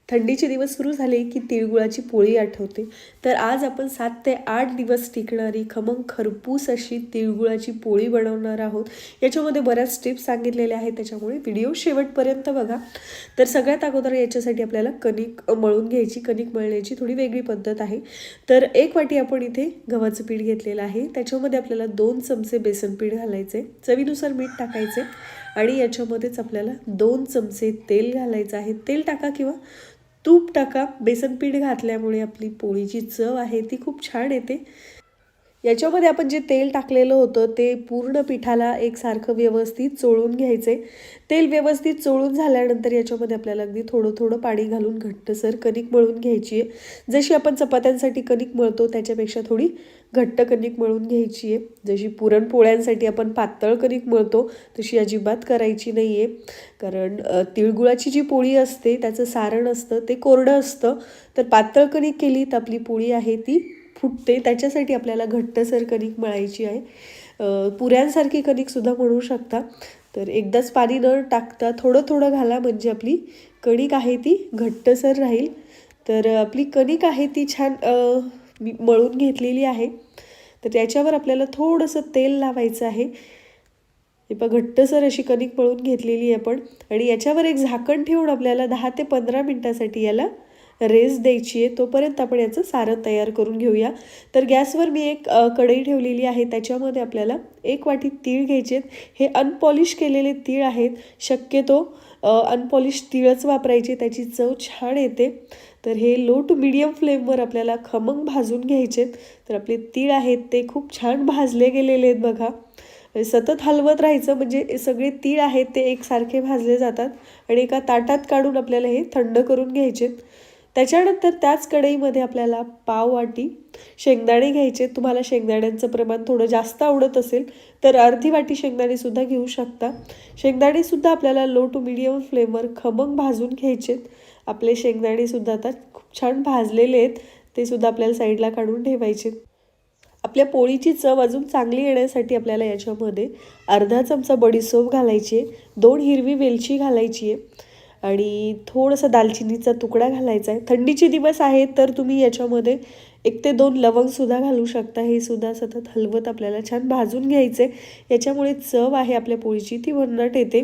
थंडीचे दिवस सुरू झाले की तिळगुळाची पोळी आठवते. तर आज आपण 7 ते 8 दिवस टिकणारी खमंग खरपूस अशी तिळगुळाची पोळी बनवणार आहोत. याच्यामध्ये बऱ्याच टिप्स सांगितलेल्या आहेत, त्याच्यामुळे व्हिडिओ शेवटपर्यंत बघा. तर सगळ्यात अगोदर याच्यासाठी आपल्याला कणिक मळून घ्यायची. कणिक मळण्याची थोडी वेगळी पद्धत आहे. तर 1 वाटी आपण इथे गव्हाचं पीठ घेतलेलं आहे. त्याच्यामध्ये आपल्याला 2 चमचे बेसन पीठ घालायचे, चवीनुसार मीठ टाकायचे आणि याच्यामध्येच आपल्याला 2 चमचे तेल घालायचं आहे. तेल टाका किंवा तूप टाका. बेसन पीठ घातल्यामुळे आपली पोळीची चव आहे ती खूप छान येते. याच्यामध्ये आपण जे तेल टाकलेलं होतं ते पूर्ण पिठाला एकसारखं व्यवस्थित चोळून घ्यायचे. तेल व्यवस्थित चोळून झाल्यानंतर याच्यामध्ये आपल्याला अगदी थोडं थोडं पाणी घालून घट्टसर कणिक मळून घ्यायची आहे. जशी आपण चपात्यांसाठी कणिक मळतो त्याच्यापेक्षा थोडी घट्ट कणिक मळून घ्यायची आहे. जशी पुरणपोळ्यांसाठी आपण पातळ कणिक मळतो तशी अजिबात करायची नाही आहे. कारण तिळगुळाची जी पोळी असते त्याचं सारण असतं ते कोरडं असतं. तर पातळ कणिक केली तर आपली पोळी आहे ती फुटते. त्याच्यासाठी आपल्याला घट्टसर कणिक मळायची आहे. पुऱ्यांसारखी कणिकसुद्धा मळू शकता. तर एकदाच पाणी न टाकता थोडं थोडं घाला, म्हणजे आपली कणिक आहे ती घट्टसर राहील. तर आपली कणिक आहे ती छान मी मळून घेतलेली आहे. तर त्याच्यावर आपल्याला थोडंसं तेल लावायचं आहे. हे पहा, घट्टसर अशी कणिक मळून घेतलेली आहे आपण. आणि याच्यावर एक झाकण ठेवून आपल्याला 10 ते 15 मिनिटासाठी याला रेस्ट द्यायची आहे. तोपर्यंत आपण याचं सारण तयार करून घेऊया. तर गॅसवर मी एक कढई ठेवलेली आहे. त्याच्यामध्ये आपल्याला 1 वाटी तीळ घ्यायचे आहेत. हे अनपॉलिश केलेले तीळ आहेत. शक्यतो अनपॉलिश तीळच वापरायचे, त्याची चव छान येते. तर हे लो टू मीडियम फ्लेमवर आपल्याला खमंग भाजून घ्यायचे. तर आपले तीळ आहेत ते खूप छान भाजले गेलेले आहेत बघा. सतत हलवत राहायचं, म्हणजे सगळे तीळ आहेत ते एकसारखे भाजले जातात. आणि एका ताटात काढून आपल्याला हे थंड करून घ्यायचे. त्याच्यानंतर त्याच कढईमध्ये आपल्याला पाव वाटी शेंगदाणे घ्यायचे. तुम्हाला शेंगदाण्यांचं प्रमाण थोडं जास्त आवडत असेल तर अर्धी वाटी शेंगदाणेसुद्धा घेऊ शकता. शेंगदाणेसुद्धा आपल्याला लो टू मीडियम फ्लेमवर खमंग भाजून घ्यायचे. आपले शेंगदाणेसुद्धा आता खूप छान भाजलेले आहेत. ते सुद्धा आपल्याला साईडला काढून ठेवायचे. आपल्या पोळीची चव अजून चांगली येण्यासाठी आपल्याला याच्यामध्ये अर्धा चमचा बडीशेप घालायची आहे, 2 हिरवी वेलची घालायची आहे आणि थोडासा दालचिनीचा तुकडा घालायचा आहे. थंडीचे दिवस आहेत तर तुम्ही याच्यामध्ये 1 ते 2 लवंगसुद्धा घालू शकता. हे सुद्धा सतत हलवत आपल्याला छान भाजून घ्यायचे. याच्यामुळे चव आहे आपल्या पोळीची ती भन्नाट येते.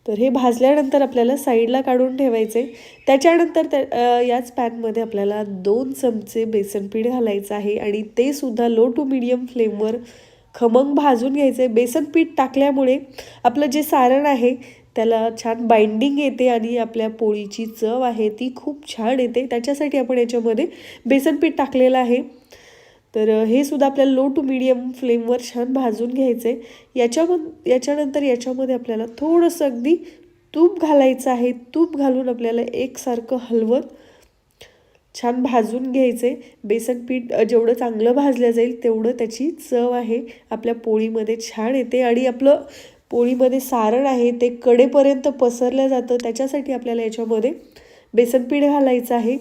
तर हे भाजल्यानंतर आपल्याला साईडला काढून ठेवायचे. त्याच्यानंतर याच पॅनमध्ये आपल्याला 2 चमचे बेसन पीठ घालायचं आहे आणि ते सुद्धा लो टू मीडियम फ्लेमवर खमंग भाजून घ्यायचे. बेसन पीठ टाकल्यामुळे आपलं जे सारण आहे त्याला छान बाइंडिंग येते आणि आपल्या पोळीची चव आहे ती खूप छान येते. त्याच्यासाठी आपण याच्यामध्ये बेसन पीठ टाकलेलं आहे. तर हे सुद्धा आपल्याला लो टू मीडियम फ्लेमवर छान भाजून घ्यायचं आहे. याच्यानंतर याच्यामध्ये आपल्याला थोडंसं अगदी तूप घालायचं आहे. तूप घालून आपल्याला एकसारखं हलवत छान भाजून घ्यायचे. बेसन पीठ जेवढं चांगलं भाजलं जाईल तेवढं त्याची चव आहे आपल्या पोळीमध्ये छान येते. आणि आपलं पोळीमध्ये सारण आहे ते कडेपर्यंत पसरलं जातं. त्याच्यासाठी आपल्याला याच्यामध्ये बेसन पीठ घालायचं आहे.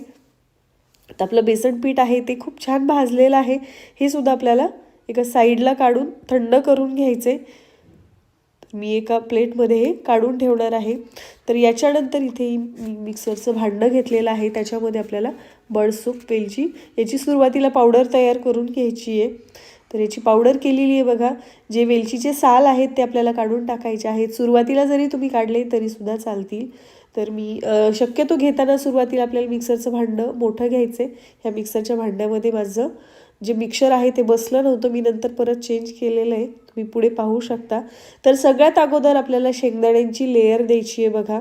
तर आपलं बेसन पीठ आहे ते खूप छान भाजलेलं आहे. हे सुद्धा आपल्याला एका साईडला काढून थंड करून घ्यायचे. मी एका प्लेटमध्ये हे काढून ठेवणार आहे. तर याच्यानंतर इथे मी मिक्सरचं भांडं घेतलेलं आहे. त्याच्यामध्ये आपल्याला बडीशेप, वेलची याची सुरुवातीला पावडर तयार करून घ्यायची आहे. तर याची पावडर केलेली आहे बघा. जे वेलचीचे साल आहेत ते आपल्याला काढून टाकायचे आहेत. सुरुवातीला जरी तुम्ही काढले तरीसुद्धा चालतील. तर मी शक्यतो घेताना सुरुवातीला आपल्याला मिक्सरचं भांडं मोठं घ्यायचं आहे. ह्या मिक्सरच्या भांड्यामध्ये माझं जे मिक्सर आहे ते बसलं नव्हतं. मी नंतर परत चेंज केलेलं आहे, तुम्ही पुढे पाहू शकता. तर सगळ्यात अगोदर आपल्याला शेंगदाण्यांची लेयर द्यायची आहे बघा.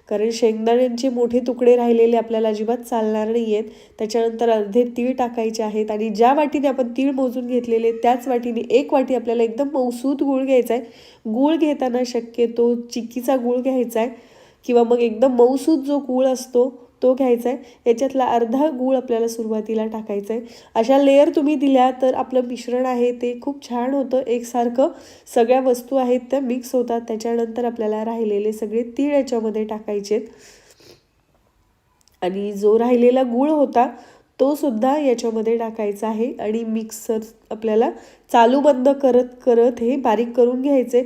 कारण शेंगदाण्यांचे मोठे तुकडे राहिलेले आपल्याला अजिबात चालणार नाही आहेत. त्याच्यानंतर अर्धे तीळ टाकायचे आहेत आणि ज्या वाटीने आपण तीळ मोजून घेतलेले त्याच वाटीने 1 वाटी आपल्याला एकदम मऊसूद गूळ घ्यायचा आहे. गूळ घेताना शक्यतो चिक्कीचा गूळ घ्यायचा आहे किंवा मग एकदम मऊसूद जो गूळ असतो तो घ्यायचा आहे. याच्यातला अर्धा गूळ आपल्याला सुरुवातीला टाकायचा आहे. अशा लेयर तुम्ही दिल्या तर आपलं मिश्रण आहे ते खूप छान होतं. एकसारखं सगळ्या वस्तू आहेत त्या मिक्स होतात. त्याच्यानंतर आपल्याला राहिलेले सगळे तीळ याच्यामध्ये टाकायचे आणि जो राहिलेला गूळ होता तो सुद्धा याच्यामध्ये टाकायचा आहे. आणि मिक्सर आपल्याला चालू बंद करत करत हे बारीक करून घ्यायचे.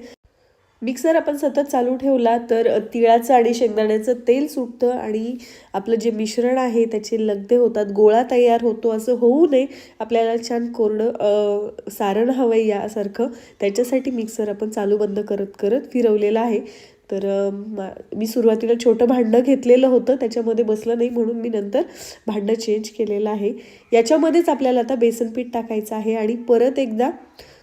मिक्सर आपण सतत चालू ठेवला तर तिळाचं आणि शेंगदाण्याचं तेल सुटतं आणि आपलं जे मिश्रण आहे त्याचे लगदे होतात, गोळा तयार होतो. असं होऊ नये, आपल्याला छान कोरडं सारण हवं आहे यासारखं. त्याच्यासाठी मिक्सर आपण चालू बंद करत करत फिरवलेलं आहे. तर मी सुरुवातीला छोटं भांडं घेतलेलं होतं, त्याच्यामध्ये बसलं नाही म्हणून मी नंतर भांडं चेंज केलेलं आहे. याच्यामध्येच आपल्याला आता बेसन पीठ टाकायचं आहे आणि परत एकदा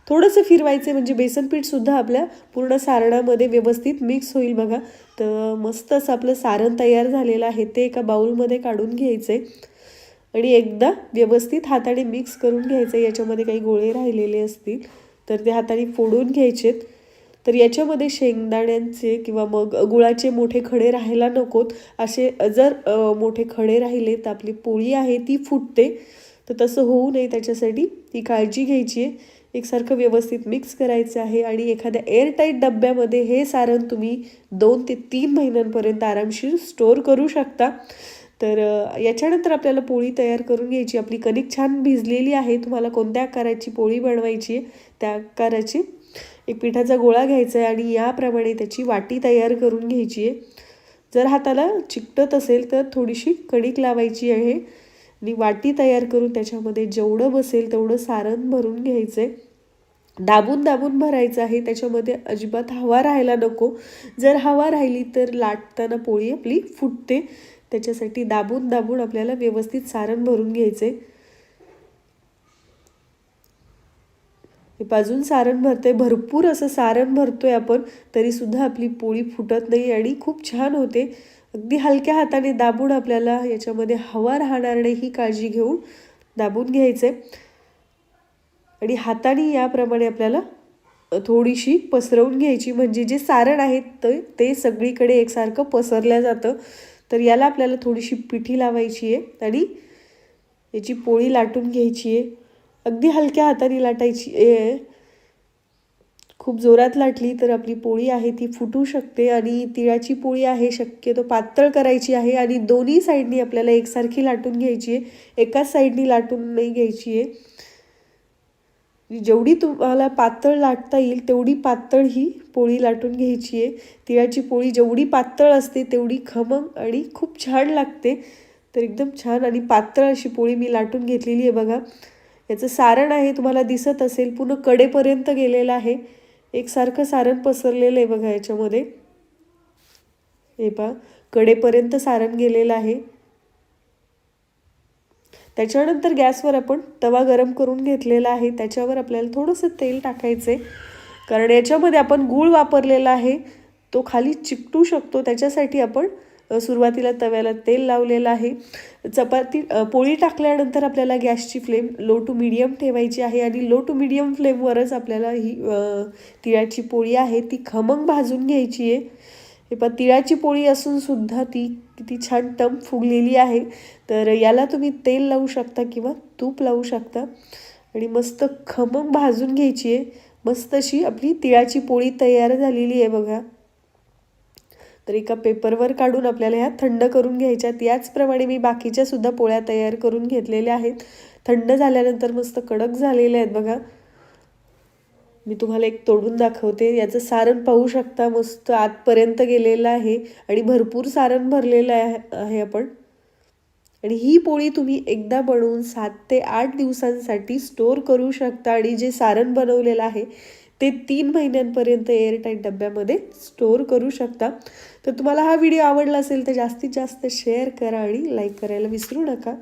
थोडंसं फिरवायचं म्हणजे बेसन पीठसुद्धा आपल्या पूर्ण सारणामध्ये व्यवस्थित मिक्स होईल बघा. तर मस्त असं आपलं सारण तयार झालेलं आहे. ते एका बाउलमध्ये काढून घ्यायचं आहे आणि एकदा व्यवस्थित हाताने मिक्स करून घ्यायचं. याच्यामध्ये काही गोळे राहिलेले असतील तर ते हाताने फोडून घ्यायचेत. तर याच्यामध्ये शेंगदाण्यांचे किंवा मग गुळाचे मोठे खडे राहायला नकोत. असे जर मोठे खडे राहिले तर आपली पोळी आहे ती फुटते. तर तसं होऊ नये त्याच्यासाठी ती काळजी घ्यायची आहे. एकसारखं व्यवस्थित मिक्स करायचं आहे आणि एखाद्या एअरटाईट डब्यामध्ये हे सारण तुम्ही 2 ते 3 महिन्यांपर्यंत आरामशीर स्टोअर करू शकता. तर याच्यानंतर आपल्याला पोळी तयार करून घ्यायची. आपली कणिक छान भिजलेली आहे. तुम्हाला कोणत्या आकाराची पोळी बनवायची आहे त्या आकाराची एक पिठाचा गोळा घ्यायचा आहे आणि याप्रमाणे त्याची वाटी तयार करून घ्यायची आहे. जर हाताला चिकटत असेल तर थोडीशी कणिक लावायची आहे आणि वाटी तयार करून त्याच्यामध्ये जेवढं बसेल तेवढं सारण भरून घ्यायचं आहे. दाबून दाबून भरायचं आहे. त्याच्यामध्ये अजिबात हवा राहायला नको. जर हवा राहिली तर लाटताना पोळी आपली फुटते. त्याच्यासाठी दाबून दाबून आपल्याला व्यवस्थित सारण भरून घ्यायचं आहे. अजून सारण भरते, भरपूर असं सारण भरतोय आपण तरीसुद्धा आपली पोळी फुटत नाही आणि खूप छान होते. अगदी हलक्या हाताने दाबून आपल्याला याच्यामध्ये हवा राहणार नाही ही काळजी घेऊन दाबून घ्यायचे आणि हाताने याप्रमाणे आपल्याला थोडीशी पसरवून घ्यायची म्हणजे जे सारण आहे ते सगळीकडे एकसारखं पसरलं जातं. तर याला आपल्याला थोडीशी पिठी लावायची आहे आणि याची पोळी लाटून घ्यायची आहे. अगदी हलक्या हाताने लाटायची आहे. खूप जोरात लाटली तर आपली पोळी आहे ती फुटू शकते आणि तिळाची पोळी आहे शक्यतो पातळ करायची आहे आणि दोन्ही साईडनी आपल्याला एकसारखी लाटून घ्यायची आहे. एकाच साईडनी लाटून नाही घ्यायची आहे. जेवढी तुम्हाला पातळ लाटता येईल तेवढी पातळ ही पोळी लाटून घ्यायची आहे. तिळाची पोळी जेवढी पातळ असते तेवढी खमंग आणि खूप छान लागते. तर एकदम छान आणि पातळ अशी पोळी मी लाटून घेतलेली आहे बघा. याचं सारण आहे तुम्हाला दिसत असेल पूर्ण कडेपर्यंत गेलेलं आहे. एकसारखं सारण पसरलेलं आहे बघा याच्यामध्ये. हे पहा कडेपर्यंत सारण गेलेलं आहे. त्याच्यानंतर गॅसवर आपण तवा गरम करून घेतलेला आहे. त्याच्यावर आपल्याला थोडंसं तेल टाकायचं आहे कारण याच्यामध्ये आपण गूळ वापरलेला आहे तो खाली चिकटू शकतो. त्याच्यासाठी आपण सुरुवातीला तव्याला तेल लावलेलं आहे. पोळी टाकल्यानंतर आपल्याला गॅसची फ्लेम लो टू मीडियम ठेवायची आहे आणि लो टू मीडियम फ्लेमवरच आपल्याला ही तिळाची पोळी आहे ती खमंग भाजून घ्यायची आहे. हे पण तिळाची पोळी असून सुद्धा ती किती छान टम फुगलेली आहे. तर याला तुम्ही तेल लावू शकता किंवा तूप लावू शकता आणि मस्त खमंग भाजून घ्यायची आहे. मस्त अशी आपली तिळाची पोळी तयार झालेली आहे बघा. तर एका पेपरवर काढून आपल्याला ह्या थंड करून घ्यायच्यात. याचप्रमाणे मी बाकीच्या सुद्धा पोळ्या तयार करून घेतलेल्या आहेत. थंड झाल्यानंतर मस्त कडक झालेल्या आहेत बघा. मी तुम्हाला एक तोडून दाखवते. याचं सारण पाहू शकता मस्त आतपर्यंत गेलेलं आहे आणि भरपूर सारण भरलेलं आहे आपण. आणि ही पोळी तुम्ही एकदा बनवून 7 ते 8 दिवसांसाठी स्टोअर करू शकता आणि जे सारण बनवलेलं आहे ते 3 महिन्यांपर्यंत एअरटाईट डब्यामध्ये स्टोअर करू शकता. तर तुम्हाला हा व्हिडिओ आवडला असेल तर जास्तीत जास्त शेअर करा आणि लाईक करायला विसरू नका.